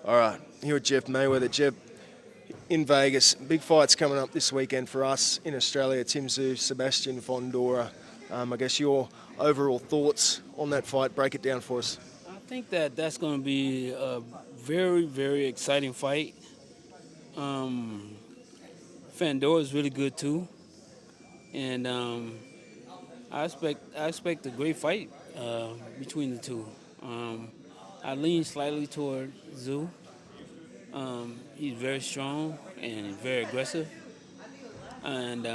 All right, here at Jeff Mayweather. Jeff, in Vegas, big fights coming up this weekend for us in Australia. Tim Tszyu, Sebastian Fundora. I guess your overall thoughts on that fight. Break it down for us. I think that that's going to be a very, very exciting fight. Um, Fandor is really good too, and I expect a great fight between the two. Um, I lean slightly toward Zoo. He's very strong and very aggressive, and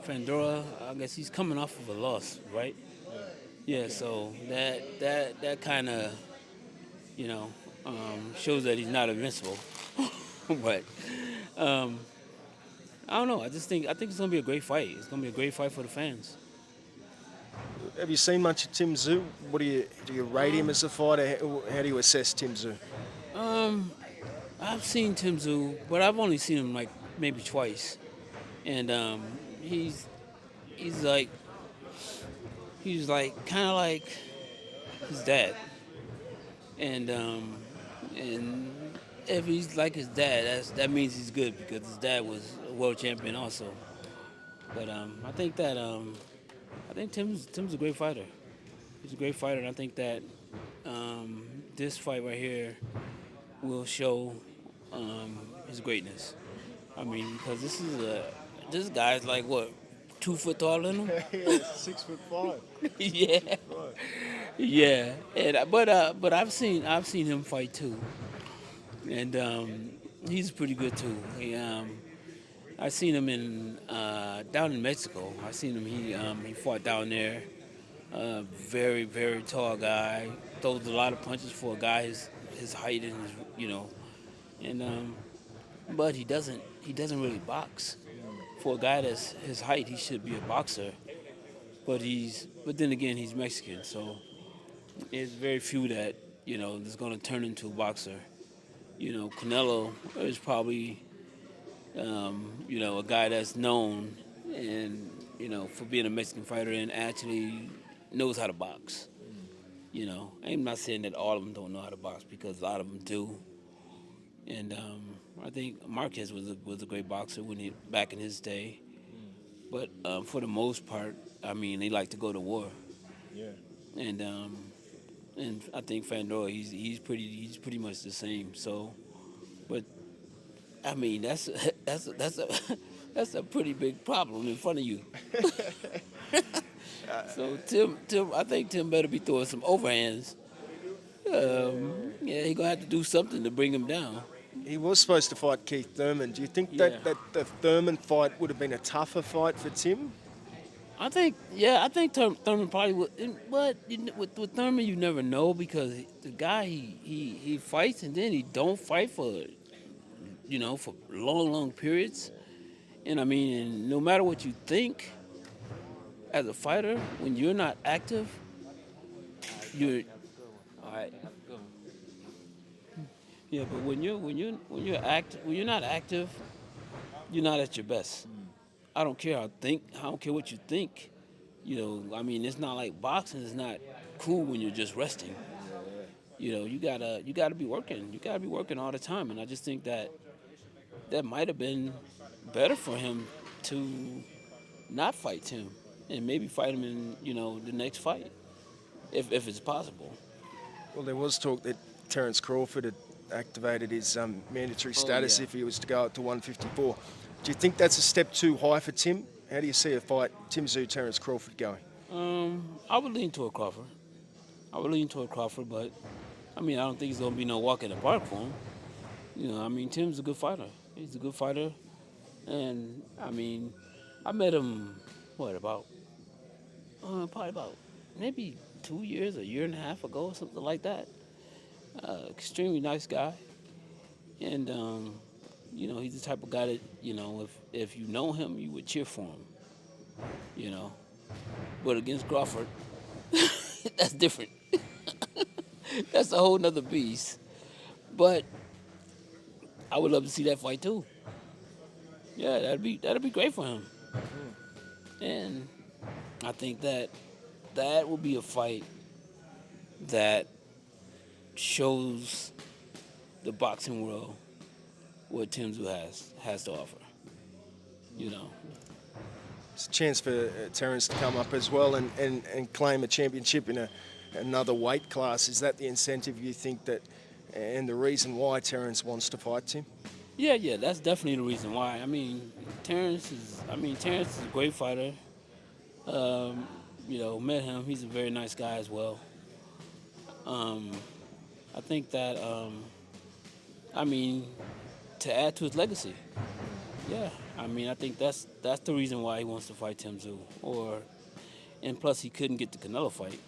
Fandora, I guess he's coming off of a loss, right? Yeah, so that kind of you know shows that he's not invincible. But um, I don't know. I think it's gonna be a great fight. It's gonna be a great fight for the fans. Have you seen much of Tim Tszyu? What do you rate him Um, as a fighter? How do you assess Tim Tszyu? um, I've seen Tim Tszyu, but I've only seen him like maybe twice, and he's he's like he's like kind of like his dad, and if he's like his dad, that means he's good because his dad was a world champion also. But I think Tim's a great fighter. He's a great fighter, and I think that this fight right here will show his greatness. I mean, because this guy's like what, 2 foot taller than him? Yeah, 6'5". Yeah, yeah. But I've seen him fight too, and he's pretty good too. I seen him in down in Mexico. I seen him. He fought down there. Very very tall guy. Throws a lot of punches for a guy his height and and but he doesn't really box. For a guy that's his height, he should be a boxer. But then again, he's Mexican, so there's very few that is going to turn into a boxer. Canelo is probably a guy that's known and for being a Mexican fighter and actually knows how to box. I'm not saying that all of them don't know how to box because a lot of them do. And I think Marquez was a great boxer when he back in his day. But for the most part, I mean, they like to go to war. Yeah. And I think Fandor, he's pretty much the same. So, but I mean, that's a that's a pretty big problem in front of you. So I think Tim better be throwing some overhands. Yeah, he gonna have to do something to bring him down. He was supposed to fight Keith Thurman. Do you think Yeah, that the Thurman fight would have been a tougher fight for Tim? I think Thurman probably would, but with Thurman you never know because the guy he fights and then he don't fight for long periods, and I mean, and no matter what you think as a fighter, when you're not active, you're all right. Yeah, but when you're not active, you're not at your best. I don't care what you think. I mean, it's not like boxing is not cool when you're just resting. You gotta be working. You gotta be working all the time. And I just think that might have been better for him to not fight him and maybe fight him in the next fight if it's possible. Well, there was talk that Terence Crawford had activated his mandatory Oh status yeah. if he was to go up to 154. Do you think that's a step too high for Tim? How do you see a fight, Tim Tszyu, Terence Crawford going? I would lean toward Crawford. But I mean, I don't think it's gonna be no walk in the park for him. I mean, Tim's a good fighter. He's a good fighter, and I mean, I met him about probably about maybe 2 years, a year and a half ago, or something like that. Extremely nice guy, and he's the type of guy that if you know him, you would cheer for him. You know, but against Crawford, that's different. That's a whole nother beast. But I would love to see that fight too. Yeah, that'd be great for him. And I think that will be a fight that shows the boxing world what Tim Tszyu has to offer. You know. It's a chance for Terence to come up as well and claim a championship in another weight class. Is that the incentive you think that, and the reason why Terence wants to fight Tim? Yeah, that's definitely the reason why. I mean, Terence is a great fighter. Met him. He's a very nice guy as well. I think that, to add to his legacy. Yeah, I think that's the reason why he wants to fight Tim Tszyu. And plus, he couldn't get the Canelo fight.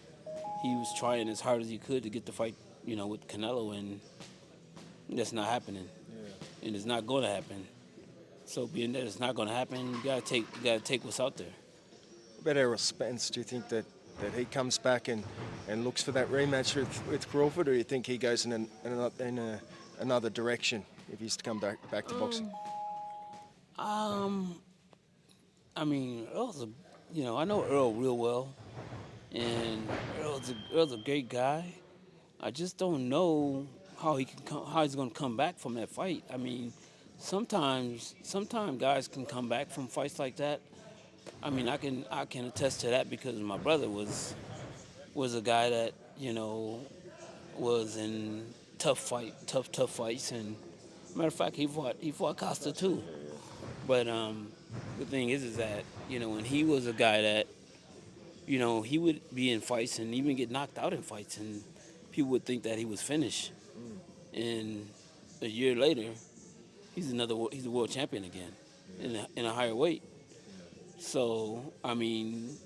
He was trying as hard as he could to get the fight, with Canelo, and that's not happening. Yeah. And it's not going to happen. So being that it's not going to happen, you gotta take what's out there. About Errol Spence, do you think that he comes back and looks for that rematch with Crawford, or do you think he goes in another direction if he's to come back to boxing? Earl's I know Earl real well, and Earl's a great guy. I just don't know how he's going to come back from that fight. I mean, sometimes guys can come back from fights like that. I mean, I can attest to that because my brother was a guy that was in tough fights, and matter of fact, he fought Costa too. But the thing is that when he was a guy that he would be in fights and even get knocked out in fights, and people would think that he was finished. And a year later, he's a world champion again in a higher weight. So with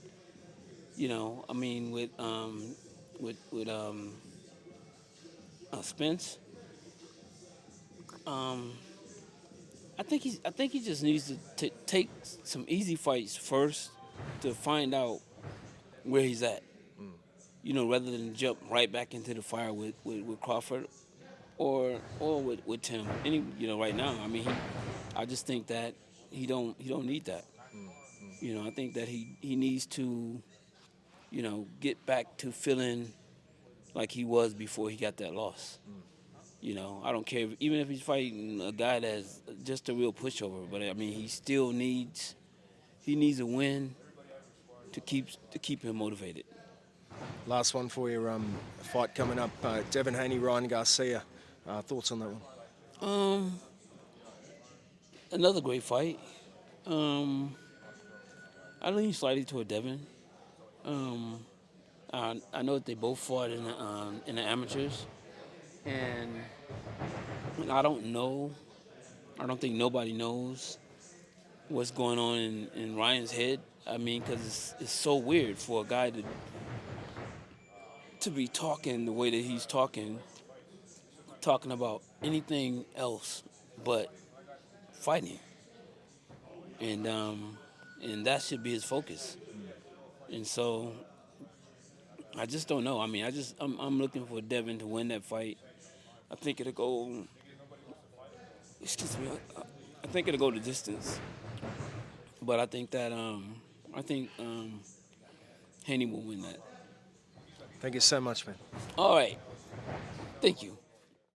Spence, I think he just needs to take some easy fights first to find out where he's at. Rather than jump right back into the fire with Crawford or with Tim. Right now, I just think that he don't need that. I think that he needs to, get back to feeling like he was before he got that loss. I don't care even if he's fighting a guy that's just a real pushover, but he still needs a win to keep him motivated. Last one for you, fight coming up, Devin Haney, Ryan Garcia. Thoughts on that one? Another great fight. I lean slightly toward Devin. I know that they both fought in the amateurs, and I don't know. I don't think nobody knows what's going on in Ryan's head. Because it's so weird for a guy to be talking the way that he's talking about anything else but fighting, and that should be his focus. And so I just don't know. I'm looking for Devin to win that fight. I think it'll go. Excuse me. I think it'll go the distance, but I think that Haney will win that. Thank you so much, man. All right. Thank you.